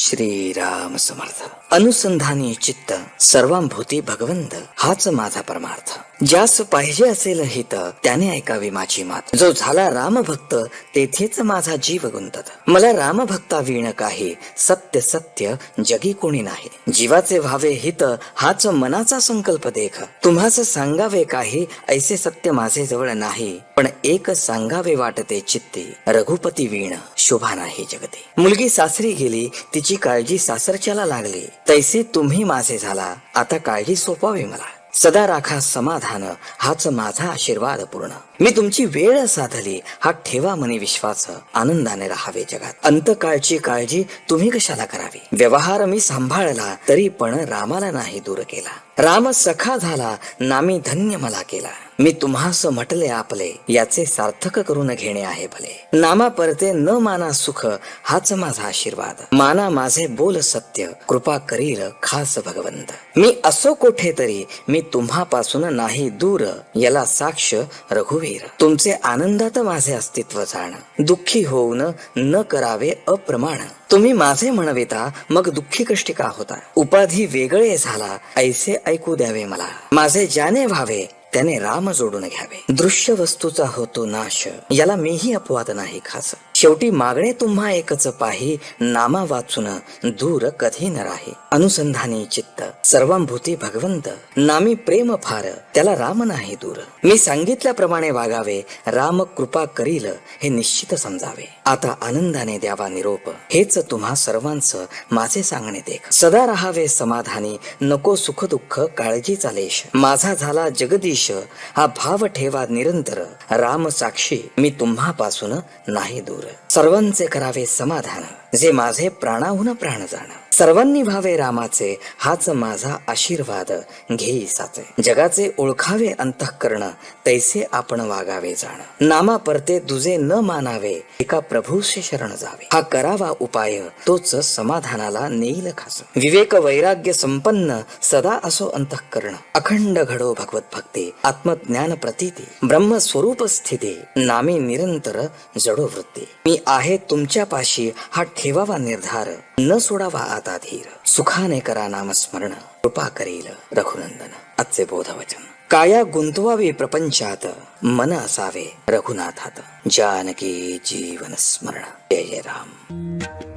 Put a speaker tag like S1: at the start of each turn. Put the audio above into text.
S1: श्रीराम समर्थ. अनुसंधानी चित्त सर्वांभूती भगवंत हाच माझा परमार्थ. ज्यास पाहिजे असेल हित त्याने ऐकावी माझी मात. जो झाला राम भक्त तेथेच माझा जीव गुंतत. मला राम भक्ता वीण काही सत्य सत्य जगी कोणी नाही. जीवाचे व्हावे हित हाच मनाचा संकल्प देख. तुम्हास सांगावे काही ऐसे सत्य माझे जवळ नाही. पण एक सांगावे वाटते चित्ती रघुपती वीण शोभा नाही जगती. मुलगी सासरी गेली तिची काळजी सासरच्याला लागली. तैसे तुम्ही माझे झाला आता काळजी सोपवावी मला. सदा राखा समाधान हाच माझा आशीर्वाद पूर्ण. मी तुमची वेळ साधली हा ठेवा मनी विश्वास. आनंदाने राहावे जगात. अंतकाळची काळजी तुम्ही कशाला करावी. व्यवहार मी सांभाळला तरी पण रामाला नाही दूर केला. राम सखा झाला नामी धन्य मला केला. मी तुम्हास म्हटले आपले याचे सार्थक करून घेणे आहे भले. नामा परते न माना सुख हाच माझा आशीर्वाद. माना माझे बोल सत्य कृपा करील खास भगवंत. मी असो कोठे तरी मी तुम्हापासून नाही दूर. याला साक्ष रघुवीर. तुमचे आनंदात माझे अस्तित्व जाण. दुःखी होऊन न करावे अप्रमाण. तुम्ही माझे म्हणवेता मग दुःखी कष्टी का होता. उपाधी वेगळे झाला ऐसे ऐकू द्यावे मला. माझे ज्याने व्हावे त्याने राम जोडून घ्यावे. दृश्य वस्तूचा होतो नाश याला मीही अपवाद नाही खास. शेवटी मागणे तुम्हा एकच पाही नामा वाचून दूर कधी न राही. अनुसंधानी चित्त सर्वांभूती भगवंत नामी प्रेम फार त्याला राम नाही दूर. मी सांगितल्याप्रमाणे वागावे राम कृपा करील हे निश्चित समजावे. आता आनंदाने द्यावा निरोप हेच तुम्हा सर्वांचं माझे सांगणे देख. सदा राहावे समाधानी नको सुख दुःख काळजीचा लेश. माझा झाला जगदीश हा भाव ठेवा निरंतर. राम साक्षी मी तुम्हापासून नाही दूर. सर्वांचे करावे समाधान जे माझे प्राणाहून प्राण जाण. सर्वांनी व्हावे रामाचे हाच माझा आशीर्वाद घेई साचे. जगाचे ओळखावे अंतःकरण तैसे आपण वागावे जाण. नामा परते दुजे न मानावे एका प्रभूशी शरण जावे. हा करावा उपाय तोच समाधानाला नेईल खास. विवेक वैराग्य संपन्न सदा असो अंतःकरण. अखंड घडो भगवत भक्ती आत्मज्ञान प्रतीती. ब्रह्मस्वरूप स्थिती नामी निरंतर जडो वृत्ती. मी आहे तुमच्या पाशी हा ठेवावा निर्धार. न सोडावा आता धीर. सुखाने करा नामस्मरण कृपा करील रघुनंदन. आजचे बोधवचन. काया गुंतवावी प्रपंचात मन असावे रघुनाथात. जानकी जीवन स्मरण. जय जय राम.